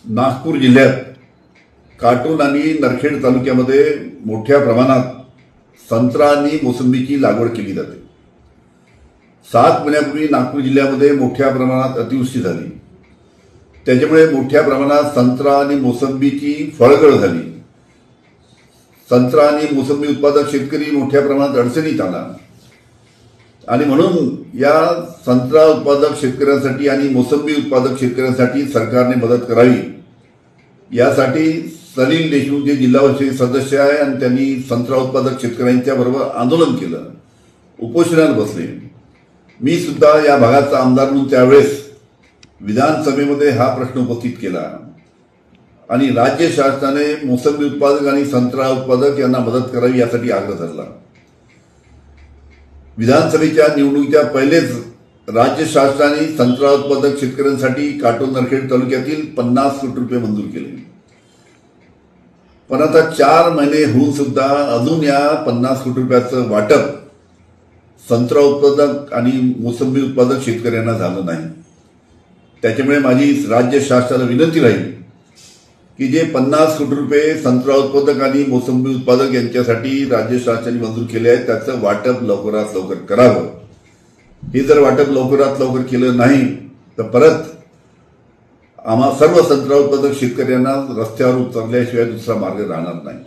नागपूर जिल्ह्यात काटोल आणि नरखेड तालुक्यामध्ये मोठ्या प्रमाणात संत्रा आणि मोसंबीची लागवड केली जाते। 7 महिन्यापूर्वी नागपूर जिल्ह्यामध्ये मोठ्या प्रमाणात अतिवृष्टी झाली, त्याच्यामुळे मोठ्या प्रमाणात संत्रा आणि मोसंबीची फळगळ झाली। संत्रा आणि मोसंबी उत्पादक शेतकरी मोठ्या प्रमाणात अडचणीत आला आणि म्हणून या संत्रा उत्पादक शेतकऱ्यांसाठी आणि मोसंबी उत्पादक शेतकऱ्यांसाठी सरकारने मदत करावी, यासाठी सलील देशमुख जे जिल्हा परिषद सदस्य आहे आणि त्यांनी संत्रा उत्पादक शेतकऱ्यांच्या बरोबर आंदोलन केलं, उपोषणाला बसले। मी सुद्धा या भागाचा आमदार म्हणून त्यावेळेस विधानसभेमध्ये हा प्रश्न उपस्थित केला आणि राज्य शासनाने मोसंबी उत्पादक आणि संत्रा उत्पादक यांना मदत करावी यासाठी आग्रह धरला। विधानसभेच्या निवडणुकीच्या पहिलेच राज्य शासनाने संत्रा उत्पादक शेतकऱ्यांसाठी काटोल नरखेड तालुक्यातील 50 कोटी रुपये मंजूर केले, पण आता 4 महिने होऊन सुद्धा अजून या 50 कोटी रुपयाचं वाटप संत्रा उत्पादक आणि मोसंबी उत्पादक शेतकऱ्यांना झालं नाही। त्याच्यामुळे माझी राज्य शासनाला विनंती राहील की जे 50 कोटी रुपये संत्रा उत्पादक आणि मोसंबी उत्पादक यांच्यासाठी राज्य शासनाने मंजूर केले आहेत, त्याचं वाटप लवकरात लवकर करावं। हे जर वाटप लवकरात लवकर केलं नाही तर परत आम्हा सर्व संत्रा उत्पादक शेतकऱ्यांना रस्त्यावर उतरल्याशिवाय दुसरा मार्ग राहणार नाही।